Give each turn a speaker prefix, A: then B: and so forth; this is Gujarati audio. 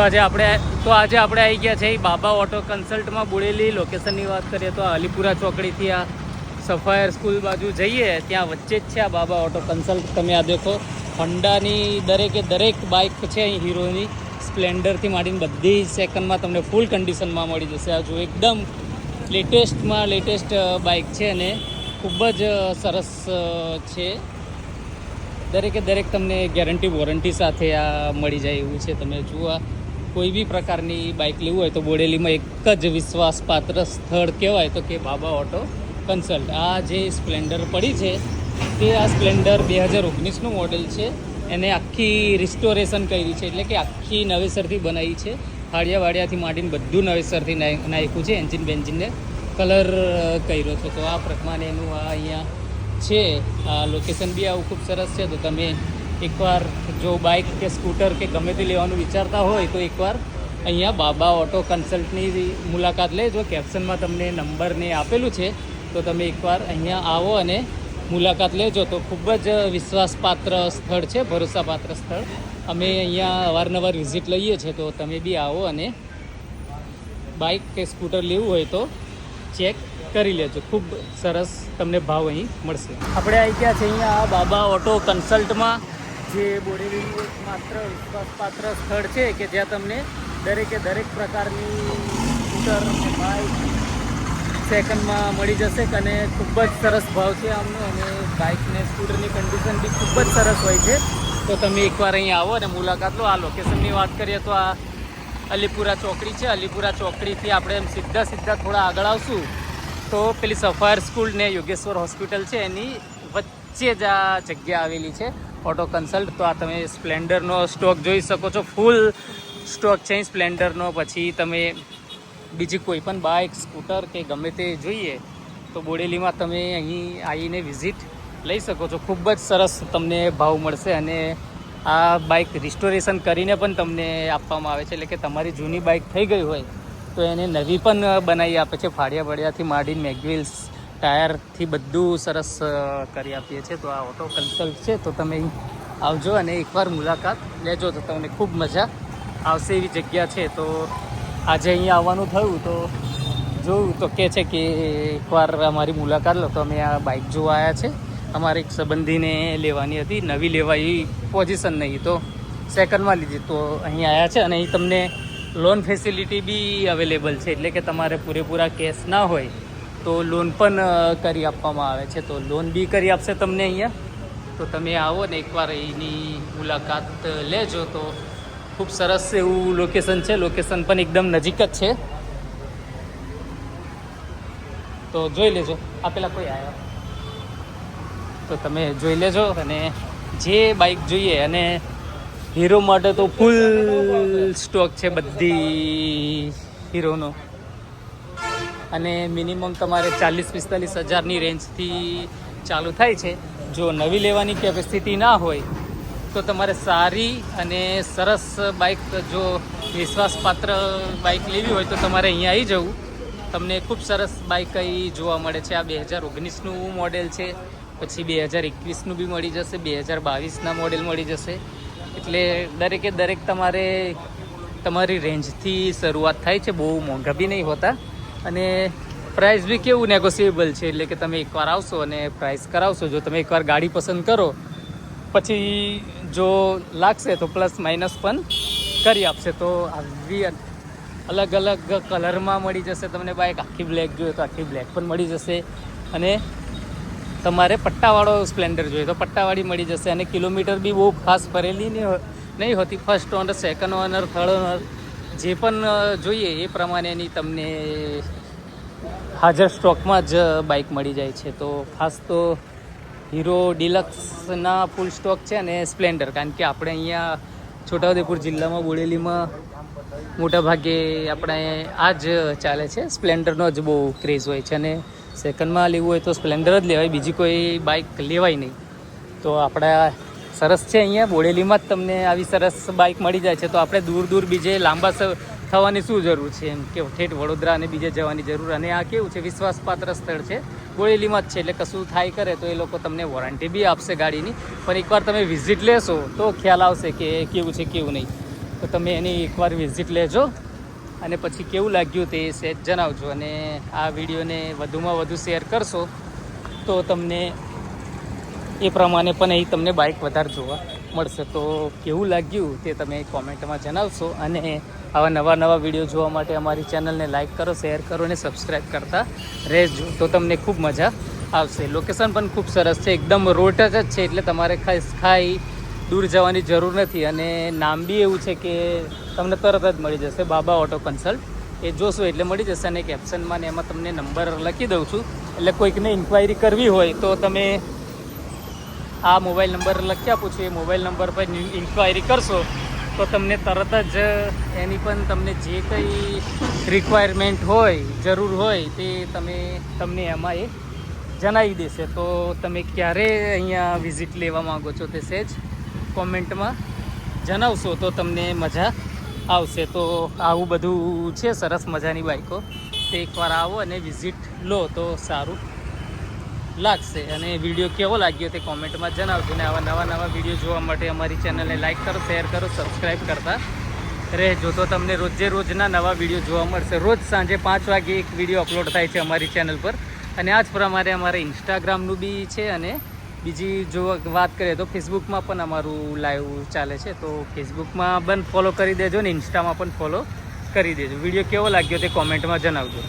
A: આજે આપણે આવી ગયા છે બાબા ઓટો કન્સલ્ટમાં બોડેલી. લોકેશનની વાત કરીએ તો અલીપુરા ચોકડીથી આ સફાયર સ્કૂલ બાજુ જઈએ ત્યાં વચ્ચે જ છે આ બાબા ઓટો કન્સલ્ટ. તમે આ દેખો, હોન્ડાની દરેક બાઇક છે અહીં, હીરોની સ્પ્લેન્ડરથી માંડીને બધી સેકન્ડમાં તમને ફૂલ કન્ડિશનમાં મળી જશે. આ જો એકદમ લેટેસ્ટ બાઇક છે અને ખૂબ જ સરસ છે. દરેક તમને ગેરંટી વોરંટી સાથે આ મળી જાય એવું છે. તમે જુઓ, કોઈ બી પ્રકારની બાઇક લેવું હોય તો બોડેલીમાં એક જ વિશ્વાસપાત્ર સ્થળ કહેવાય તો કે બાબા ઓટો કન્સલ્ટ. આ જે સ્પ્લેન્ડર પડી છે તે આ સ્પ્લેન્ડર 2019નું મોડેલ છે. એને આખી રિસ્ટોરેશન કરી છે, એટલે કે આખી નવેસરથી બનાવી છે. હાડિયાવાડિયાથી માંડીને બધું નવેસરથી નાખ્યું છે. એન્જિન બેન્જિનને કલર કર્યો છે. તો આ પ્રમાણે એનું આ અહીંયા છે. આ લોકેશન બી આવું ખૂબ સરસ છે. તો તમે એકવાર જો બાઇક કે સ્કૂટર કે ગમે તે લેવાનું વિચારતા હોય તો એકવાર અહીંયા બાબા ઓટો કન્સલ્ટની મુલાકાત લેજો. કેપ્શનમાં તમને નંબરને આપેલું છે, તો તમે એકવાર અહીંયા આવો અને મુલાકાત લેજો. તો ખૂબ જ વિશ્વાસપાત્ર સ્થળ છે, ભરોસાપાત્ર સ્થળ. અમે અહીંયા અવારનવાર વિઝિટ લઈએ છીએ. તો તમે બી આવો અને બાઇક કે સ્કૂટર લેવું હોય તો ચેક કરી લેજો. ખૂબ સરસ તમને ભાવ અહીં મળશે. આપણે આવી ગયા છે અહીંયા આ બાબા ઓટો કન્સલ્ટમાં, જે બોડેલીનું એક માત્ર વિશ્વાસપાત્ર સ્થળ છે કે જ્યાં તમને દરેક પ્રકારની સ્કૂટર અને બાઇક સેકન્ડમાં મળી જશે. અને ખૂબ જ સરસ ભાવ છે આમનો. અને બાઇક ને સ્કૂટરની કન્ડિશન બી ખૂબ જ સરસ હોય છે. તો તમે એકવાર અહીં આવો અને મુલાકાત લો. આ લોકેશનની વાત કરીએ તો આ અલીપુરા ચોકડી છે. અલીપુરા ચોકડીથી આપણે એમ સીધા થોડા આગળ આવશું તો પેલી સફાયર સ્કૂલ ને યોગેશ્વર હોસ્પિટલ છે એની વચ્ચે જ આ જગ્યા આવેલી છે ઓટો કન્સલ્ટ. તો આ તમે સ્પ્લેન્ડરનો સ્ટોક જોઈ શકો છો, ફૂલ સ્ટોક છે સ્પ્લેન્ડરનો. પછી તમે બીજી કોઈ પણ બાઇક સ્કૂટર કે ગમે તે જોઈએ તો બોડેલીમાં તમે અહીં આવીને વિઝિટ લઈ શકો છો. ખૂબ જ સરસ તમને ભાવ મળશે. અને આ બાઇક રિસ્ટોરેશન કરીને પણ તમને આપવામાં આવે છે, એટલે કે તમારી જૂની બાઇક થઈ ગઈ હોય તો એને નવી પણ બનાવી આપે છે. ફાડિયાથી માંડીને મેગવિલ્સ ટાયરથી બધું સરસ કરી આપીએ છીએ. તો આ ઓટો કન્સલ્ટ છે. તો તમે આવજો અને એકવાર મુલાકાત લેજો તો તમને ખૂબ મજા આવશે એવી જગ્યા છે. તો આજે અહીંયા આવવાનું થયું તો જોયું તો કહે છે કે એકવાર અમારી મુલાકાત લો. તો અમે આ બાઇક જોવા આવ્યા છે. અમારે એક સંબંધીને લેવાની હતી, નવી લેવાઈ પોઝિશન નહીં તો સેકન્ડમાં લીધી. તો અહીં આવ્યા છે અને અહીં તમને લોન ફેસિલિટી બી અવેલેબલ છે, એટલે કે તમારે પૂરેપૂરા કેશ ના હોય તો લોન પણ કરી આપવામાં આવે છે. તો લોન બી કરી આપશે તમને અહીંયા. તો તમે આવો ને એકવાર એની મુલાકાત લેજો. તો ખૂબ સરસ એવું લોકેશન છે. લોકેશન પણ એકદમ નજીક જ છે. તો જોઈ લેજો. આપેલા કોઈ આવ્યા તો તમે જોઈ લેજો. અને જે બાઇક જોઈએ, અને હીરો માટે તો ફૂલ સ્ટોક છે બધી હીરોનો. અને મિનિમમ તમારે 40-45 હજારની રેન્જથી ચાલુ થાય છે. જો નવી લેવાની કેપેસિટી ના હોય તો તમારે સારી અને સરસ બાઇક, જો વિશ્વાસપાત્ર બાઇક લેવી હોય તો તમારે અહીંયા આવી જવું. તમને ખૂબ સરસ બાઇક અહીં જોવા મળે છે. આ 2019નું મોડેલ છે. પછી 2021નું બી મળી જશે, 2022ના મોડેલ મળી જશે. એટલે દરેક તમારે તમારી રેન્જથી શરૂઆત થાય છે. બહુ મોંઘા બી નહીં હોતા. અને પ્રાઇસ બી કેવું નેગોશિયેબલ છે, એટલે કે તમે એકવાર આવશો અને પ્રાઇસ કરાવશો. જો તમે એકવાર ગાડી પસંદ કરો પછી જો લાગશે તો પ્લસ માઇનસ પણ કરી આપશે. તો આવી અલગ કલરમાં મળી જશે તમને બાઇક. આખી બ્લેક જોઈએ તો આખી બ્લેક પણ મળી જશે. અને તમારે પટ્ટાવાળો સ્પ્લેન્ડર જોઈએ તો પટ્ટાવાળી મળી જશે. અને કિલોમીટર બી બહુ ખાસ ફરેલી નહીં હોતી. First honour, second owner, third honour જે પણ જોઈએ એ પ્રમાણેની તમને હાજર સ્ટોકમાં જ બાઇક મળી જાય છે. તો ખાસ તો હીરો ડિલક્સના ફૂલ સ્ટોક છે અને સ્પ્લેન્ડર. કારણ કે આપણે અહીંયા છોટાઉદેપુર જિલ્લામાં બોડેલીમાં મોટાભાગે આપણે આ જ ચાલે છે. સ્પ્લેન્ડરનો જ બહુ ક્રેઝ હોય છે. અને સેકન્ડમાં લેવું હોય તો સ્પ્લેન્ડર જ લેવાય, બીજી કોઈ બાઇક લેવાય નહીં. તો આપણા સરસ છે અહીંયા બોડેલીમાં જ તમને આવી સરસ બાઇક મળી જાય છે. તો આપણે દૂર બીજે લાંબા થવાની શું જરૂર છે, એમ કે ઠેઠ વડોદરા અને બીજે જવાની જરૂર. અને આ કેવું છે, વિશ્વાસપાત્ર સ્થળ છે, બોડેલીમાં જ છે. એટલે કશું થાય કરે તો એ લોકો તમને વોરંટી બી આપશે ગાડીની. પણ એકવાર તમે વિઝિટ લેશો તો ખ્યાલ આવશે કે કેવું છે કેવું નહીં. તો તમે એની એકવાર વિઝિટ લેજો અને પછી કેવું લાગ્યું તે સહેજ જણાવજો. અને આ વિડીયોને વધુમાં વધુ શેર કરશો તો તમને એ પ્રમાણે પણ અહીં તમને બાઇક વધારે જોવા મળશે. તો કેવું લાગ્યું તે તમે કોમેન્ટમાં જણાવશો. અને આવા નવા વિડીયો જોવા માટે અમારી ચેનલને લાઇક કરો, શેર કરો અને સબસ્ક્રાઈબ કરતા રહેજો. તો તમને ખૂબ મજા આવશે. લોકેશન પણ ખૂબ સરસ છે, એકદમ રોડ ટચ જ છે, એટલે તમારે ખાઈ દૂર જવાની જરૂર નથી. અને નામ બી એવું છે કે તમને તરત જ મળી જશે, બાબા ઓટો કન્સલ્ટ. એ જોશો એટલે મળી જશે. અને કેપ્શનમાં ને એમાં તમને નંબર લખી દઉં છું, એટલે કોઈકને ઇન્ક્વાયરી કરવી હોય તો તમે આ મોબાઈલ નંબર લખી આપું છું, એ મોબાઈલ નંબર પર ઇન્ક્વાયરી કરશો તો તમને તરત જ એની પણ તમને જે કંઈ રિક્વાયરમેન્ટ હોય, જરૂર હોય તે તમને એમાં એ જણાવી દેશે. તો તમે ક્યારે અહીંયા વિઝિટ લેવા માગો છો તે સહેજ કોમેન્ટમાં જણાવશો તો તમને મજા આવશે. તો આવું બધું છે સરસ મજાની બાઈકો, તે એકવાર આવો અને વિઝિટ લો તો સારું લાગશે. અને વિડીયો કેવો લાગ્યો તે કોમેન્ટમાં જણાવજો. ને આવા નવા વિડીયો જોવા માટે અમારી ચેનલને લાઇક કરો, શેર કરો, સબસ્ક્રાઈબ કરતા રહેજો. તો તમને રોજના નવા વિડીયો જોવા મળશે. રોજ સાંજે 5 વાગે એક વિડીયો અપલોડ થાય છે અમારી ચેનલ પર. અને આ જ પ્રમાણે અમારે ઇન્સ્ટાગ્રામનું બી છે. અને બીજી જો વાત કરીએ તો ફેસબુકમાં પણ અમારું લાઈવ ચાલે છે. તો ફેસબુકમાં પણ ફોલો કરી દેજો ને ઇન્સ્ટામાં પણ ફોલો કરી દેજો. વિડીયો કેવો લાગ્યો તે કોમેન્ટમાં જણાવજો.